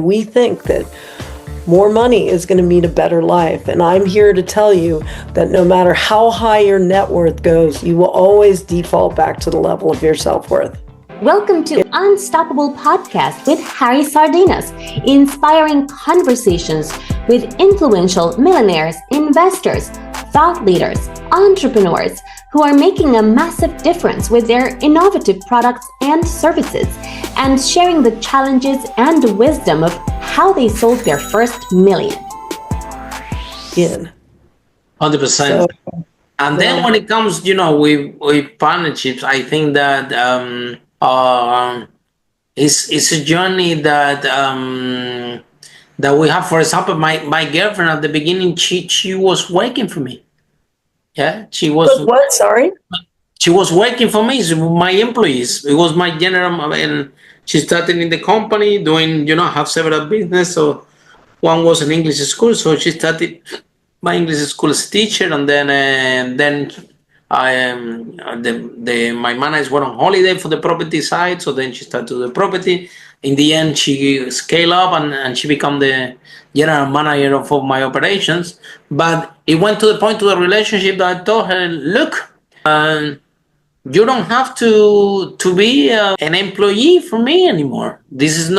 We think that more money is going to mean a better life. And I'm here to tell you that no matter how high your net worth goes, you will always default back to the level of your self-worth. Welcome to Unstoppable Podcast with Harry Sardinas, inspiring conversations with influential millionaires, investors, thought leaders, entrepreneurs who are making a massive difference with their innovative products and services, and sharing the challenges and the wisdom of how they sold their first million. 100%. And then when it comes, with partnerships, I think that it's a journey that that we have. For example, my girlfriend at the beginning, she was working for me. Yeah, she was. What? Sorry. She was working for me. My employees. It was my general, and she started in the company doing, have several business. So one was an English school, so she started my English school as teacher, and then my managers were on holiday for the property side, so then she started to do the property. In the end, she scaled up and she became the general manager of my operations. But it went to the point to the relationship that I told her, look, you don't have to be an employee for me anymore. This is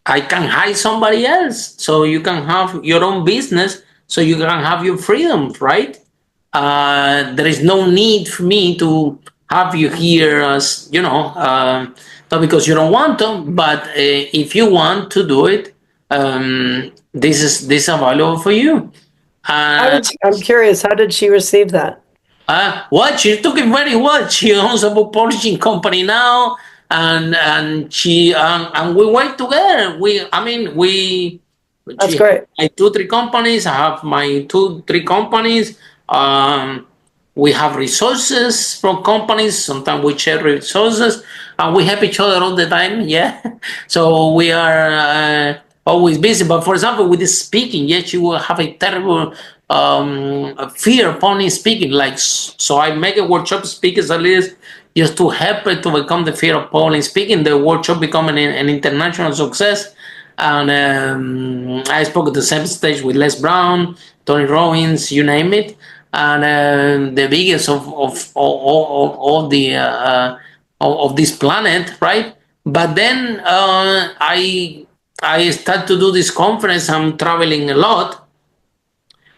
I can hire somebody else, so you can have your own business, so you can have your freedom, right? There is no need for me to have you here as, not because you don't want to, but if you want to do it, this is available for you. I'm curious, how did she receive that? She took it very well. She owns a book publishing company now, and she and we work together. That's great. My 2-3 companies. I have my 2-3 companies. We have resources from companies. Sometimes we share resources, and we help each other all the time. Yeah, so we are always busy. But for example, with the speaking, she will have a terrible fear upon speaking. So I make a workshop speakers at least just to help it to become the fear of public speaking. The workshop become an international success. And I spoke at the same stage with Les Brown, Tony Robbins, you name it. And the biggest of this planet, right? But then I start to do this conference. I'm traveling a lot,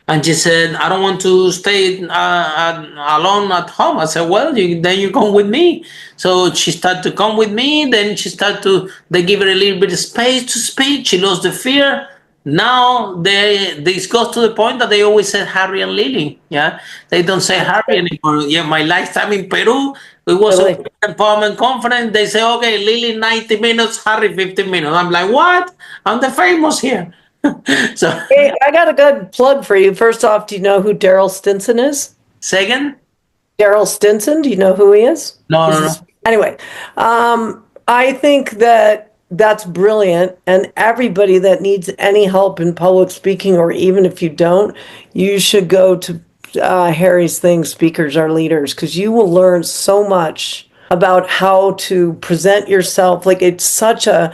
and she said, "I don't want to stay alone at home." I said, "Well, then you come with me." So she started to come with me. Then they give her a little bit of space to speak. She lost the fear. Now this goes to the point that they always say Harry and Lily. Yeah, they don't say Harry anymore. Yeah, my lifetime in Peru, it was an empowerment conference. They say, okay, Lily 90 minutes, Harry 15 minutes. I'm like, what? I'm the famous here. So hey, I got a good plug for you. First off, do you know who Daryl Stinson is? Say again? Daryl Stinson, do you know who he is? No. Anyway, I think that's brilliant, and everybody that needs any help in public speaking, or even if you don't, you should go to Harry's thing, Speakers Are Leaders, because you will learn so much about how to present yourself. Like, it's such a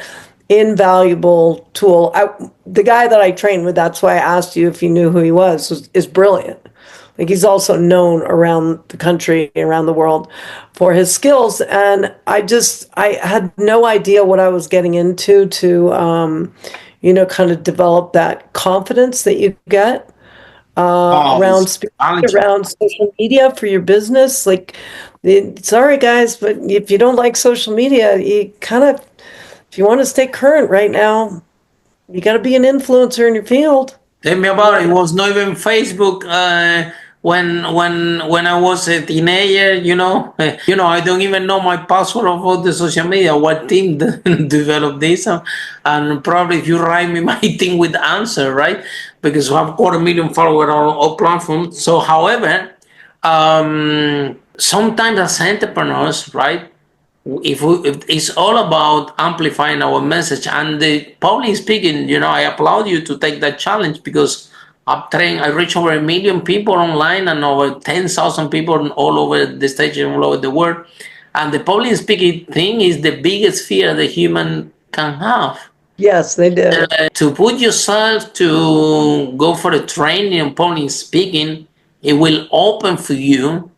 invaluable tool. The guy that I trained with, that's why I asked you if you knew who he was, is brilliant. Like, he's also known around the country, around the world for his skills. And I had no idea what I was getting into to, kind of develop that confidence that you get around social media for your business. Like, sorry guys, but if you don't like social media, you kind of, if you want to stay current right now, you got to be an influencer in your field. Tell me about it. It was not even Facebook. When I was a teenager, I don't even know my password of all the social media. What team developed this? And probably if you write me, my team would answer, right? Because we have 250,000 followers on all platforms. So, however, sometimes as entrepreneurs, right? If it's all about amplifying our message, and the public speaking, I applaud you to take that challenge, because I reach over 1 million people online and over 10,000 people all over the stage and all over the world. And the public speaking thing is the biggest fear the human can have. Yes, they did. To put yourself to go for a training on public speaking, it will open for you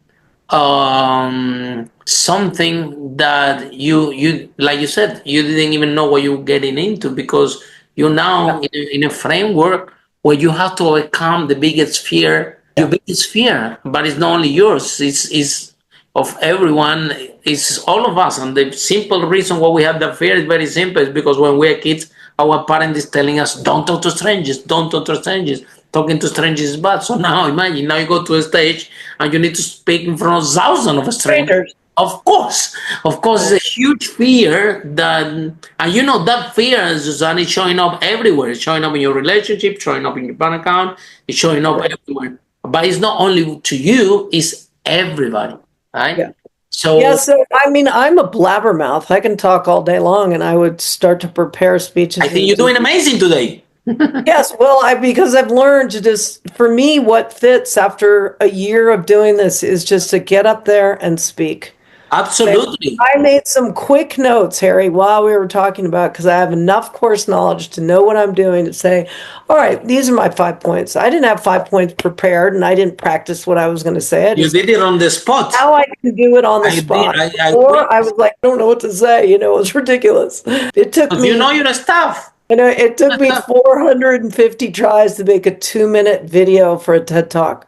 something that you like you said you didn't even know what you were getting into, because you're now in a framework where you have to overcome the biggest fear, your biggest fear, but it's not only yours, it's of everyone, it's all of us. And the simple reason why we have that fear is very simple. It's because when we're kids, our parents is telling us, don't talk to strangers, don't talk to strangers. Talking to strangers is bad. So now imagine, now you go to a stage and you need to speak in front of thousands of strangers. Of course, it's a huge fear that, and you know that fear, Suzanne, is showing up everywhere. It's showing up in your relationship, showing up in your bank account, it's showing up everywhere. But it's not only to you, it's everybody, right? Yeah. So, Yeah, so I mean, I'm a blabbermouth. I can talk all day long, and I would start to prepare speeches. I think you're doing amazing today. Yes, well, because I've learned to just, for me, what fits after a year of doing this is just to get up there and speak. Absolutely. I made some quick notes, Harry, while we were talking about, because I have enough course knowledge to know what I'm doing, to say, all right, these are my 5 points. I didn't have 5 points prepared, and I didn't practice what I was going to say. You did it on the spot. How I can do it on the spot. Or I was like, I don't know what to say. It was ridiculous. It took me, you know your stuff. It took me 450 tries to make a 2-minute video for a TED Talk.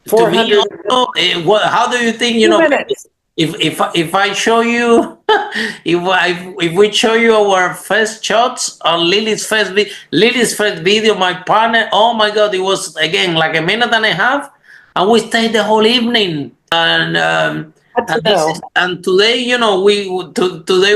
400. How do you think, 2 minutes. If I show you, if we show you our first shots on Lily's first video, my partner, oh my God, it was again like a minute and a half, and we stayed the whole evening. And today, today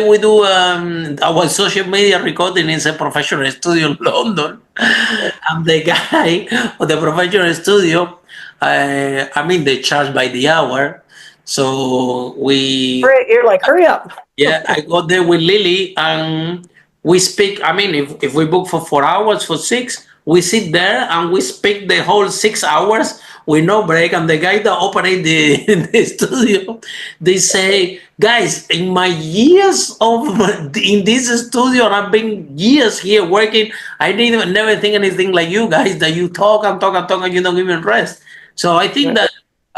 we do our social media recording in a professional studio in London. I'm the guy of the professional studio. They charge by the hour. So you're like, hurry up. Yeah, I go there with Lily and we speak. If we book for 4 hours, for 6, we sit there and we speak the whole 6 hours with no break. And the guy that operate the studio, they say, guys, in my years in this studio, and I've been years here working, I didn't never think anything like you guys, that you talk and talk and talk and you don't even rest. So I think that.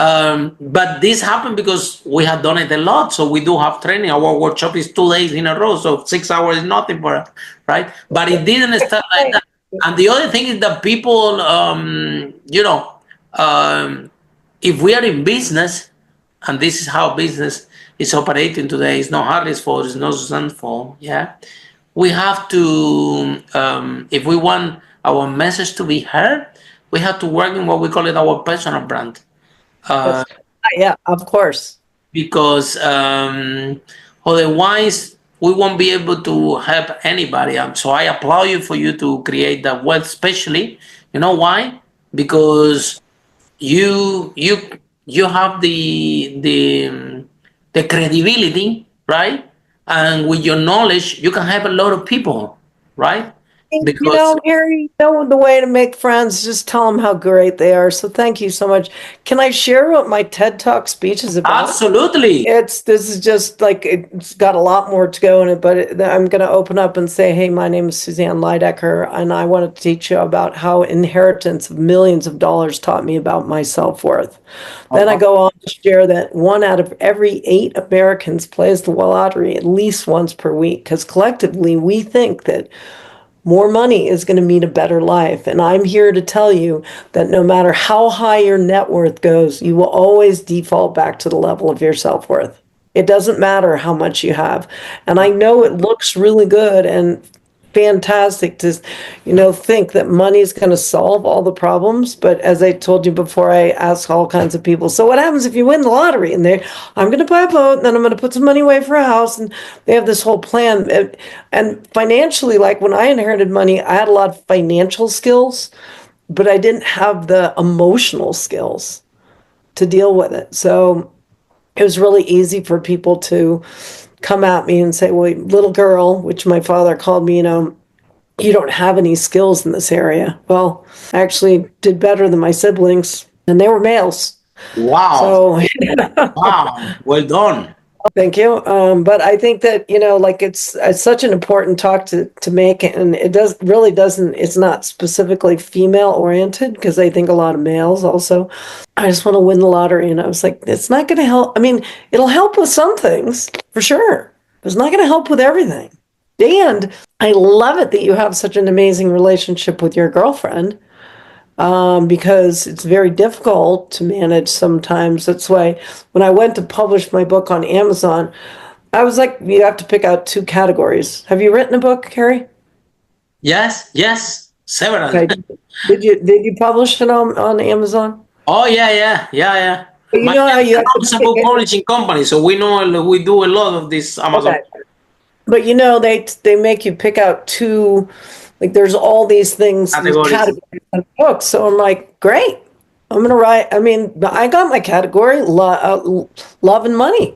But this happened because we have done it a lot. So we do have training. Our workshop is 2 days in a row. So 6 hours is nothing for us, right? But it didn't start like that. And the other thing is that people, if we are in business, and this is how business is operating today, it's not Harry's fault, it's not Suzanne's fault, yeah? We have to, if we want our message to be heard, we have to work in what we call it our personal brand. Yeah, of course. Because otherwise we won't be able to help anybody. So I applaud you for you to create that web, especially. You know why? Because you have the credibility, right? And with your knowledge, you can help a lot of people, right? Because Harry, the way to make friends, just tell them how great they are. So thank you so much. Can I share what my TED Talk speech is about? Absolutely. This is just like, it's got a lot more to go in it, but I'm going to open up and say, hey, my name is Suzanne Leydecker, and I want to teach you about how inheritance of millions of dollars taught me about my self-worth. Then I go on to share that 1 out of every 8 Americans plays the lottery at least once per week, because collectively we think that more money is going to mean a better life. And I'm here to tell you that no matter how high your net worth goes, you will always default back to the level of your self-worth. It doesn't matter how much you have. And I know it looks really good and fantastic to, think that money is going to solve all the problems. But as I told you before, I ask all kinds of people, so what happens if you win the lottery? And I'm going to buy a boat, and then I'm going to put some money away for a house. And they have this whole plan. And financially, like when I inherited money, I had a lot of financial skills, but I didn't have the emotional skills to deal with it. So it was really easy for people to come at me and say, well, little girl, which my father called me, you don't have any skills in this area. Well, I actually did better than my siblings, and they were males. Wow. So, wow. Well done. Thank you. But I think that, like it's such an important talk to make, and it really doesn't, it's not specifically female oriented because I think a lot of males also, I just want to win the lottery. And I was like, it's not going to help. I mean, it'll help with some things for sure, but it's not going to help with everything. And I love it that you have such an amazing relationship with your girlfriend, because it's very difficult to manage sometimes. That's why when I went to publish my book on Amazon, I was like, you have to pick out two categories. Have you written a book, Carrie? Yes, several. Okay. Did you publish it on Amazon? Oh yeah. But you My know how you have to is a pick book it. publishing company, so we do a lot of this Amazon. Okay. But they make you pick out two, like there's all these Categories. categories in books. So I'm like, great. I'm gonna write. I mean, I got my category, love and money.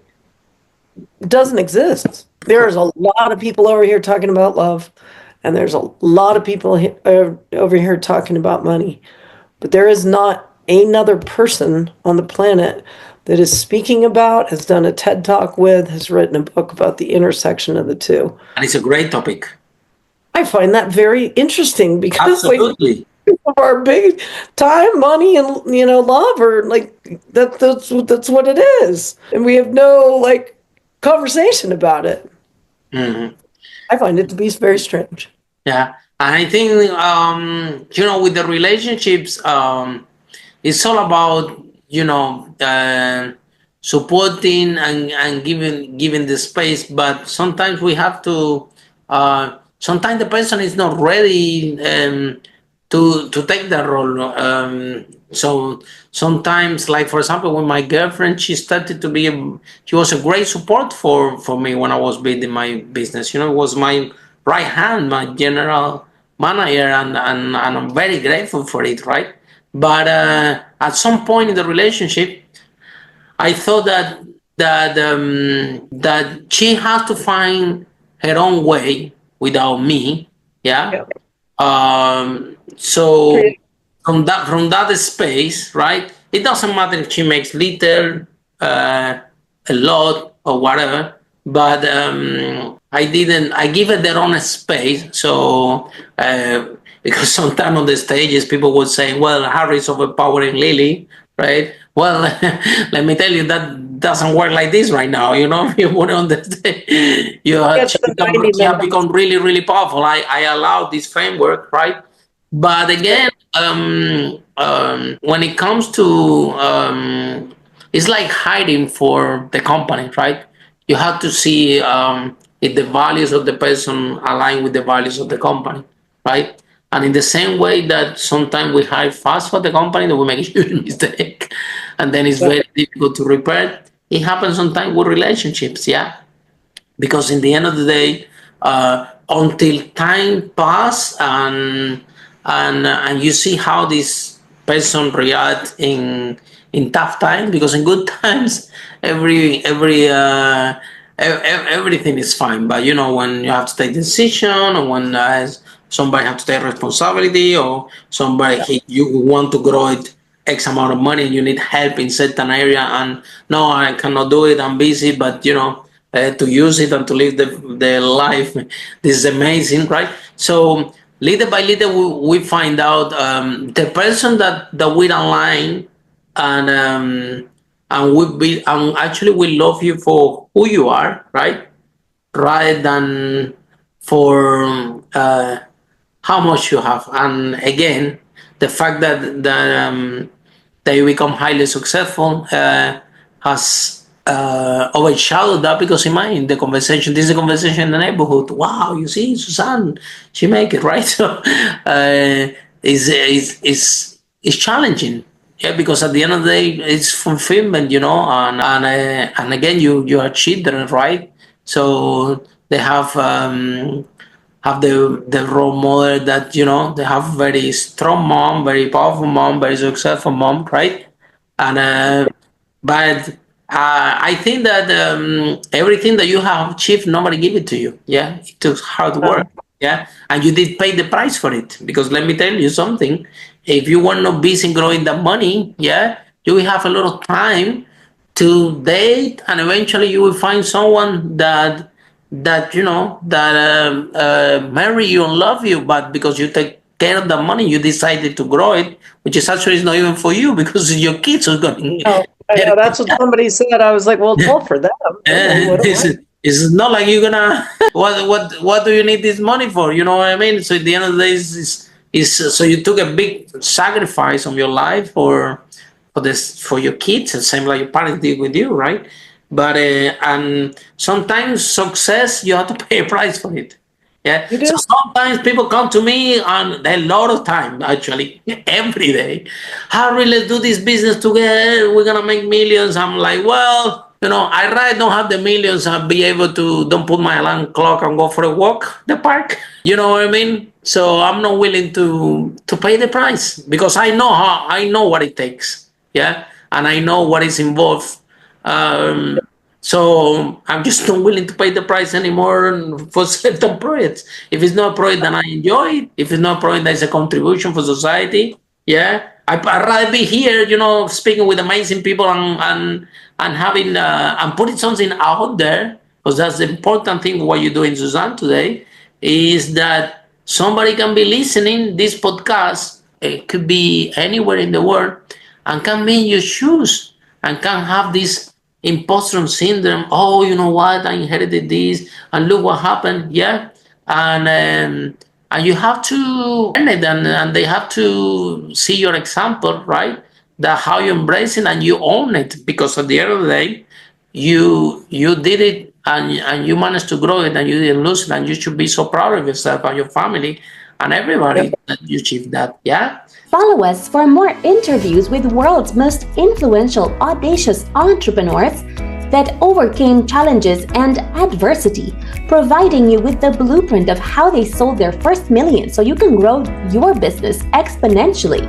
It doesn't exist. There's a lot of people over here talking about love, and there's a lot of people over here talking about money. But there is not another person on the planet that is speaking about, has done a TED Talk with, has written a book about the intersection of the two. And it's a great topic. I find that very interesting because like Absolutely. our big time, money, and love are like that's what it is, and we have no like conversation about it. Mhm. I find it to be very strange. Yeah. And I think, with the relationships, it's all about, supporting and giving the space. But sometimes we have to, sometimes the person is not ready to take that role. So sometimes, like for example, when my girlfriend, she was a great support for me when I was building my business. It was my right hand, my general manager, and I'm very grateful for it, right? But at some point in the relationship, I thought that she has to find her own way without me. Yeah. Yeah. So from that space, right? It doesn't matter if she makes little, a lot, or whatever. But I didn't. I give it their own space. So because sometimes on the stages, people would say, "Well, Harry's overpowering Lily," right? Well, let me tell you that doesn't work like this right now. You put on the stage, It's the 90 she have minutes. become really, really powerful. I allow this framework, right? But again, when it comes to, it's like hiding for the company, right? You have to see if the values of the person align with the values of the company, right? And in the same way that sometimes we hire fast for the company, that we make a huge mistake, and then it's very difficult to repair. It happens sometimes with relationships, yeah, because in the end of the day, until time pass and you see how this person react in tough times, because in good times everything is fine, but when you have to take decision, or when somebody have to take responsibility, or somebody you want to grow it X amount of money and you need help in certain area, and no, I cannot do it, I'm busy, but to use it and to live the life, this is amazing, right? So little by little we find out the person that we align, and actually we love you for who you are, right? Rather than for how much you have. And again, the fact that you become highly successful has overshadowed that, because imagine the conversation. This is a conversation in the neighborhood. Wow, you see, Suzanne, she make it, right. So is challenging. Yeah, because at the end of the day, it's fulfillment, and again, you are children, right? So they have the role model that they have very strong mom, very powerful mom, very successful mom, right? And but I think that everything that you have achieved, nobody give it to you. Yeah, it took hard work. Yeah, and you did pay the price for it, because let me tell you something: if you were not busy growing the money, yeah, you will have a lot of time to date, and eventually you will find someone that marry you and love you, but because you take care of the money, you decided to grow it, which is actually is not even for you because your kids are going to Oh, yeah, that's what somebody said. I was like, well, it's all for them. it's not like you're gonna what do you need this money for? You know what I mean? So at the end of the day, is so you took a big sacrifice on your life for your kids, the same like your parents did with you, right? But and sometimes success you have to pay a price for it. Yeah. You do? So sometimes people come to me and a lot of time actually every day. Harry, let's do this business together. We're gonna make millions. I'm like, well, I rather don't have the millions and be able to don't put my alarm clock and go for a walk the park. You know what I mean? So I'm not willing to pay the price because I know what it takes. Yeah, and I know what is involved. So I'm just not willing to pay the price anymore for certain projects. If it's not a project that I enjoy it, if it's not a project that is a contribution for society, yeah, I'd rather be here, speaking with amazing people and having and putting something out there, because that's the important thing. What you're doing, Suzanne, today is that somebody can be listening this podcast. It could be anywhere in the world, and can be in your shoes and can have this imposter syndrome. Oh, you know what? I inherited this, and look what happened. Yeah, and you have to earn it, and they have to see your example, right? That how you embrace it and you own it, because at the end of the day, you did it and you managed to grow it and you didn't lose it, and you should be so proud of yourself and your family and everybody that you achieved that. Yeah. Follow us for more interviews with world's most influential, audacious entrepreneurs that overcame challenges and adversity, providing you with the blueprint of how they sold their first million so you can grow your business exponentially.